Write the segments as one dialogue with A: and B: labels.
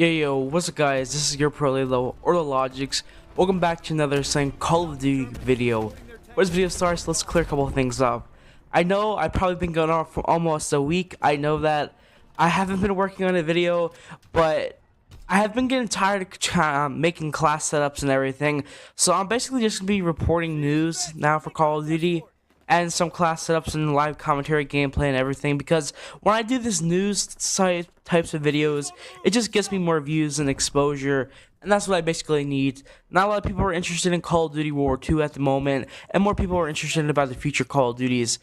A: Yo, what's up guys, this is your pro Lalo or Lalogix. Welcome back to another Call of Duty video. Before this video starts, let's clear a couple of things up. I know I've probably been going on for almost a week. I know that I haven't been working on a video, but I have been getting tired of making class setups and everything. So I'm basically just going to be reporting news now for Call of Duty. And some class setups and live commentary, gameplay, and everything. Because when I do this news types of videos, it just gets me more views and exposure. And that's what I basically need. Not a lot of people are interested in Call of Duty World War II at the moment. And more people are interested about the future Call of Duties.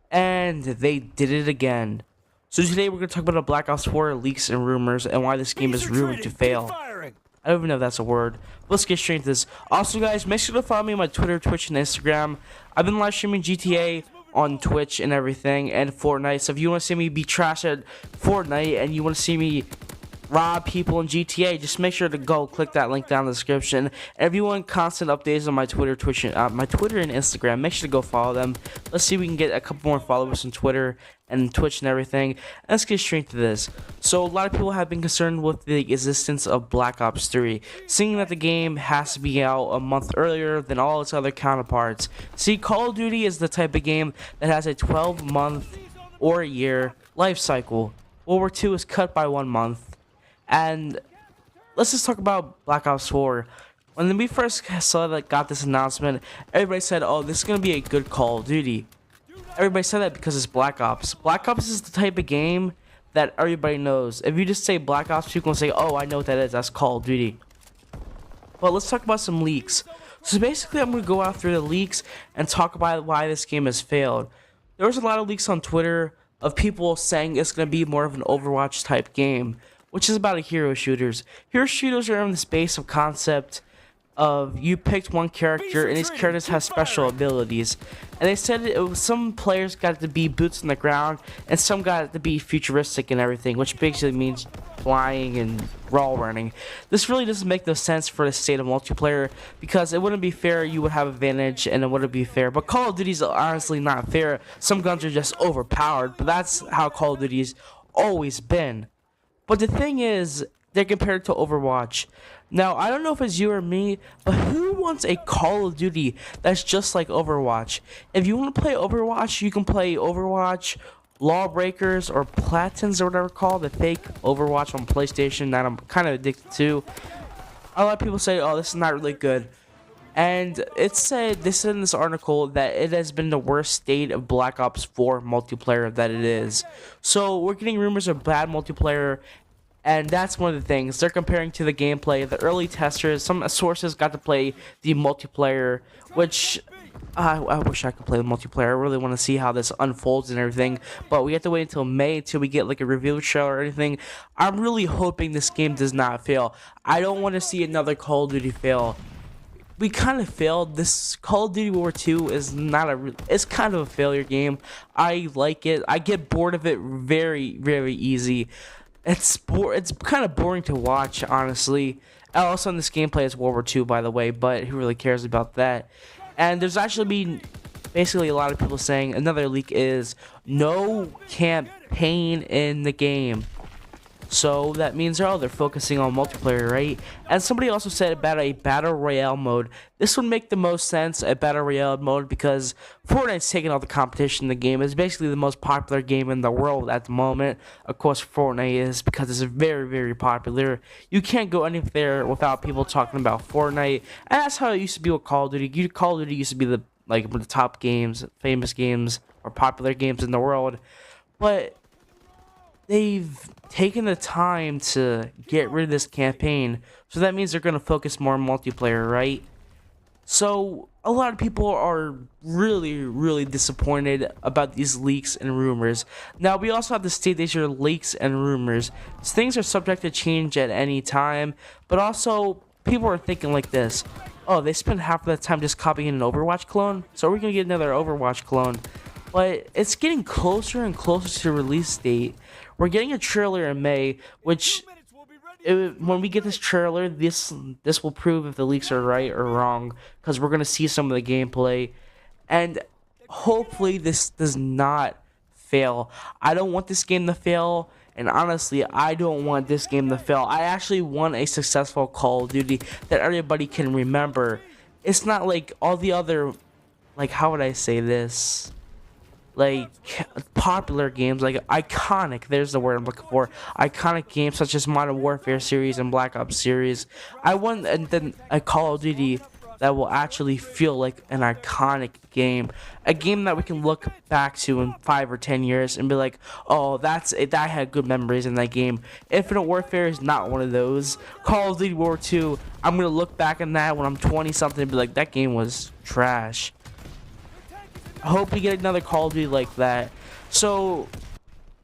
A: And they did it again. So today we're going to talk about Black Ops 4 leaks and rumors. And why this game is rumored to fail. I don't even know if that's a word. Let's get straight into this. Also, guys, make sure to follow me on my Twitter, Twitch, and Instagram. I've been live streaming GTA on Twitch and everything, and Fortnite. So if you want to see me be trash at Fortnite and you want to see me rob people in GTA, just make sure to go click that link down in the description. And if you want constant updates on my Twitter, Twitch, my Twitter and Instagram, make sure to go follow them. Let's see if we can get a couple more followers on Twitter and Twitch and everything. And let's get straight to this. So a lot of people have been concerned with the existence of Black Ops 3, seeing that the game has to be out a month earlier than all its other counterparts. See, Call of Duty is the type of game that has a 12-month or a year life cycle. World War II is cut by 1 month. And let's just talk about Black Ops 4. When we first got this announcement, everybody said, oh, this is going to be a good Call of Duty. Everybody said that because it's Black Ops. Black Ops is the type of game that everybody knows. If you just say Black Ops, people will say, oh, I know what that is. That's Call of Duty. But let's talk about some leaks. So basically, I'm going to go out through the leaks and talk about why this game has failed. There was a lot of leaks on Twitter of people saying it's going to be more of an Overwatch type game, which is about hero shooters. Hero shooters are in the space of concept of you picked one character and these characters have special abilities. And they said some players got to be boots on the ground and some got to be futuristic and everything, which basically means flying and wall running. This really doesn't make no sense for the state of multiplayer because it wouldn't be fair. You would have advantage and it wouldn't be fair. But Call of Duty's honestly not fair. Some guns are just overpowered, but that's how Call of Duty's always been. But the thing is, they're compared to Overwatch. Now, I don't know if it's you or me, but who wants a Call of Duty that's just like Overwatch? If you want to play Overwatch, you can play Overwatch, Lawbreakers, or Platins, or whatever called, the fake Overwatch on PlayStation that I'm kind of addicted to. A lot of people say, oh, this is not really good. And it said, this in this article, that it has been the worst state of Black Ops 4 multiplayer that it is. So we're getting rumors of bad multiplayer, and that's one of the things. They're comparing to the gameplay. The early testers, some sources got to play the multiplayer, which I wish I could play the multiplayer. I really want to see how this unfolds and everything, but we have to wait until May until we get like a review trailer or anything. I'm really hoping this game does not fail. I don't want to see another Call of Duty fail. We kind of failed. This Call of Duty World War II is it's kind of a failure game. I like it. I get bored of it very, very easy. It's kind of boring to watch, honestly. Also, in this gameplay is World War II, by the way, but who really cares about that? And there's actually been basically a lot of people saying another leak is no campaign in the game. So that means, oh, they're focusing on multiplayer, right? And somebody also said about a Battle Royale mode. This would make the most sense, a Battle Royale mode, because Fortnite's taking all the competition in the game. It's basically the most popular game in the world at the moment. Of course, Fortnite is, because it's very, very popular. You can't go anywhere without people talking about Fortnite. And that's how it used to be with Call of Duty. Call of Duty used to be one of the top games, famous games, or popular games in the world. But they've taken the time to get rid of this campaign, so that means they're going to focus more on multiplayer, right? So a lot of people are really, really disappointed about these leaks and rumors. Now, we also have to state these are leaks and rumors. So things are subject to change at any time, but also people are thinking like this: oh, they spent half of the time just copying an Overwatch clone, so we're going to get another Overwatch clone. But it's getting closer and closer to release date. We're getting a trailer in May, which when we get this trailer, this will prove if the leaks are right or wrong, because we're going to see some of the gameplay. And hopefully this does not fail. I don't want this game to fail. And honestly, I don't want this game to fail. I actually want a successful Call of Duty that everybody can remember. It's not like all the other, like, how would I say this? Like, popular games, like iconic, there's the word I'm looking for, iconic games such as Modern Warfare series and Black Ops series. I want a Call of Duty that will actually feel like an iconic game, a game that we can look back to in 5 or 10 years and be like, oh, that had good memories in that game. Infinite Warfare is not one of those. Call of Duty World War II, I'm gonna look back on that when I'm 20 something and be like, that game was trash. I hope we get another Call of Duty like that. So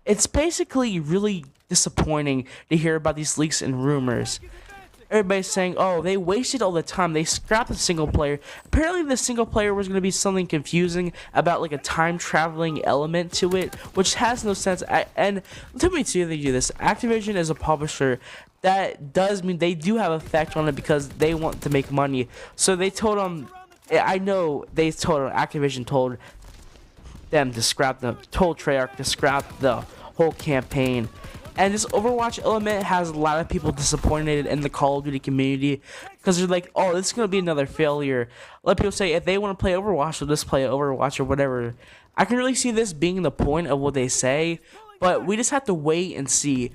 A: it's basically really disappointing to hear about these leaks and rumors. Everybody's saying, oh, they wasted all the time, they scrapped the single player. Apparently the single player was going to be something confusing about like a time traveling element to it, which has no sense. And let me tell you, they do this. Activision is a publisher. That does mean they do have effect on it because they want to make money. So they told them, I know they told Activision told them to told Treyarch to scrap the whole campaign. And this Overwatch element has a lot of people disappointed in the Call of Duty community because they're like, oh, this is going to be another failure. A lot of people say if they want to play Overwatch, they'll just play Overwatch or whatever. I can really see this being the point of what they say, but we just have to wait and see.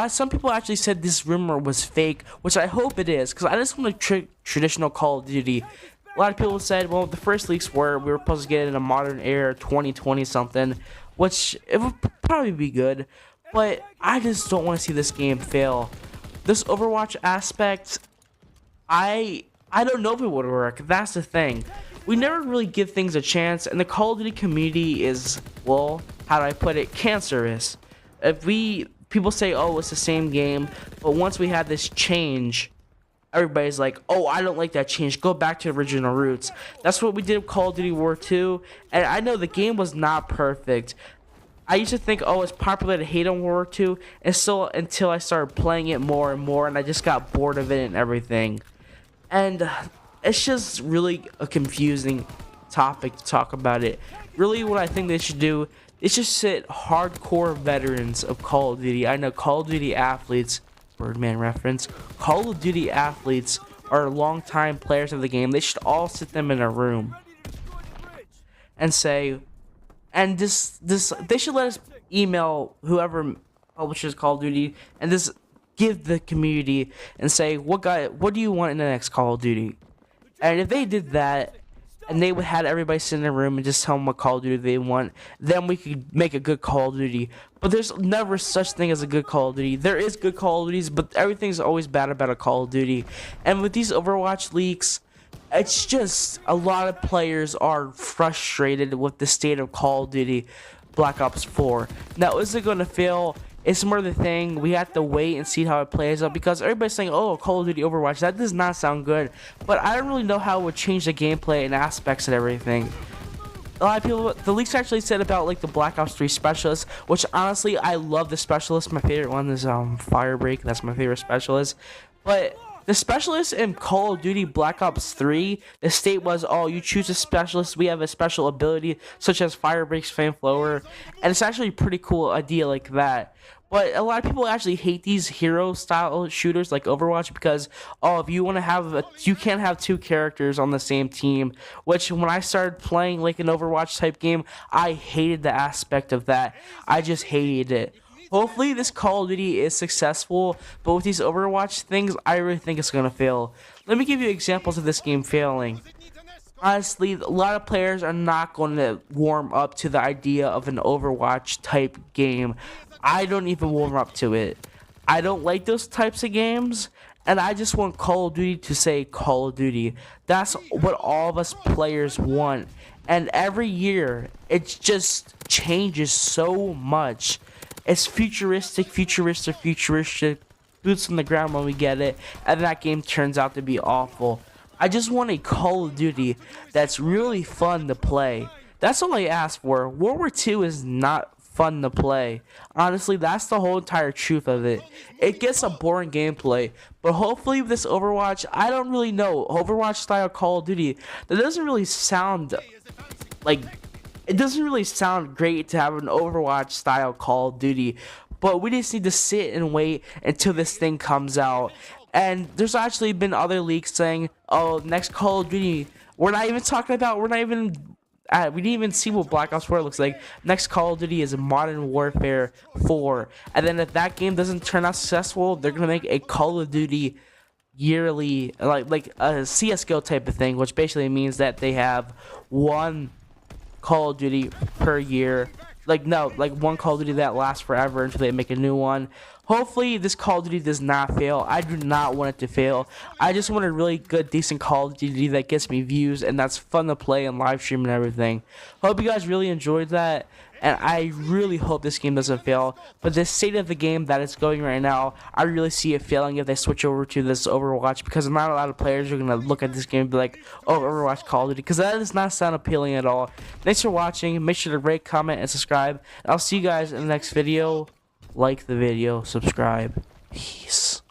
A: Some people actually said this rumor was fake, which I hope it is, because I just want to traditional Call of Duty. A lot of people said, well, the first leaks were we were supposed to get it in a modern era 2020 something, which it would probably be good. But I just don't want to see this game fail. This Overwatch aspect, I don't know if it would work. That's the thing. We never really give things a chance, and the Call of Duty community is, well, how do I put it, cancerous. People say, oh, it's the same game, but once we had this change, everybody's like, oh, I don't like that change. Go back to original roots. That's what we did with Call of Duty War II, and I know the game was not perfect. I used to think, oh, it's popular to hate on World War II, and still until I started playing it more and more, and I just got bored of it and everything. And it's just really a confusing topic to talk about it. Really, what I think they should do is just sit hardcore veterans of Call of Duty. I know Call of Duty athletes, Birdman reference, Call of Duty athletes are longtime players of the game. They should all sit them in a room and say, and they should let us email whoever publishes Call of Duty and just give the community and say, what do you want in the next Call of Duty? And if they did that, and they would have everybody sit in a room and just tell them what Call of Duty they want, then we could make a good Call of Duty. But there's never such thing as a good Call of Duty. There is good Call of Duties, but everything's always bad about a Call of Duty. And with these Overwatch leaks, it's just a lot of players are frustrated with the state of Call of Duty Black Ops 4. Now, is it going to fail? It's more the thing. We have to wait and see how it plays out, because everybody's saying, oh, Call of Duty Overwatch, that does not sound good. But I don't really know how it would change the gameplay and aspects and everything. A lot of people, the leaks actually said about like the Black Ops 3 specialist, which honestly, I love the specialist. My favorite one is Firebreak. That's my favorite specialist. But the specialist in Call of Duty Black Ops 3, the state was, oh, you choose a specialist, we have a special ability, such as Firebreak's Flamethrower, and it's actually a pretty cool idea like that. But a lot of people actually hate these hero-style shooters like Overwatch because, oh, if you want to have you can't have two characters on the same team, which when I started playing like an Overwatch type game, I hated the aspect of that. I just hated it. Hopefully this Call of Duty is successful, but with these Overwatch things, I really think it's going to fail. Let me give you examples of this game failing. Honestly, a lot of players are not going to warm up to the idea of an Overwatch type game. I don't even warm up to it. I don't like those types of games, and I just want Call of Duty to say Call of Duty. That's what all of us players want. And every year, it just changes so much. It's futuristic, boots on the ground when we get it, and that game turns out to be awful. I just want a Call of Duty that's really fun to play. That's all I ask for. World War II is not fun to play. Honestly, that's the whole entire truth of it. It gets a boring gameplay, but hopefully with this Overwatch, I don't really know, Overwatch style Call of Duty, that doesn't really sound like, it doesn't really sound great to have an Overwatch style Call of Duty. but we just need to sit and wait until this thing comes out. And there's actually been other leaks saying, oh, next Call of Duty, we didn't even see what Black Ops 4 looks like. Next Call of Duty is Modern Warfare 4. And then if that game doesn't turn out successful, they're going to make a Call of Duty yearly, like a CSGO type of thing, which basically means that they have one Call of Duty per year. Like one Call of Duty that lasts forever until they make a new one. Hopefully this Call of Duty does not fail. I do not want it to fail. I just want a really good, decent Call of Duty that gets me views and that's fun to play and live stream and everything. Hope you guys really enjoyed that, and I really hope this game doesn't fail. But the state of the game that it's going right now, I really see it failing if they switch over to this Overwatch, because not a lot of players are going to look at this game and be like, oh, Overwatch Call of Duty, because that does not sound appealing at all. Thanks for watching. Make sure to rate, comment, and subscribe. And I'll see you guys in the next video. Like the video, subscribe. Peace.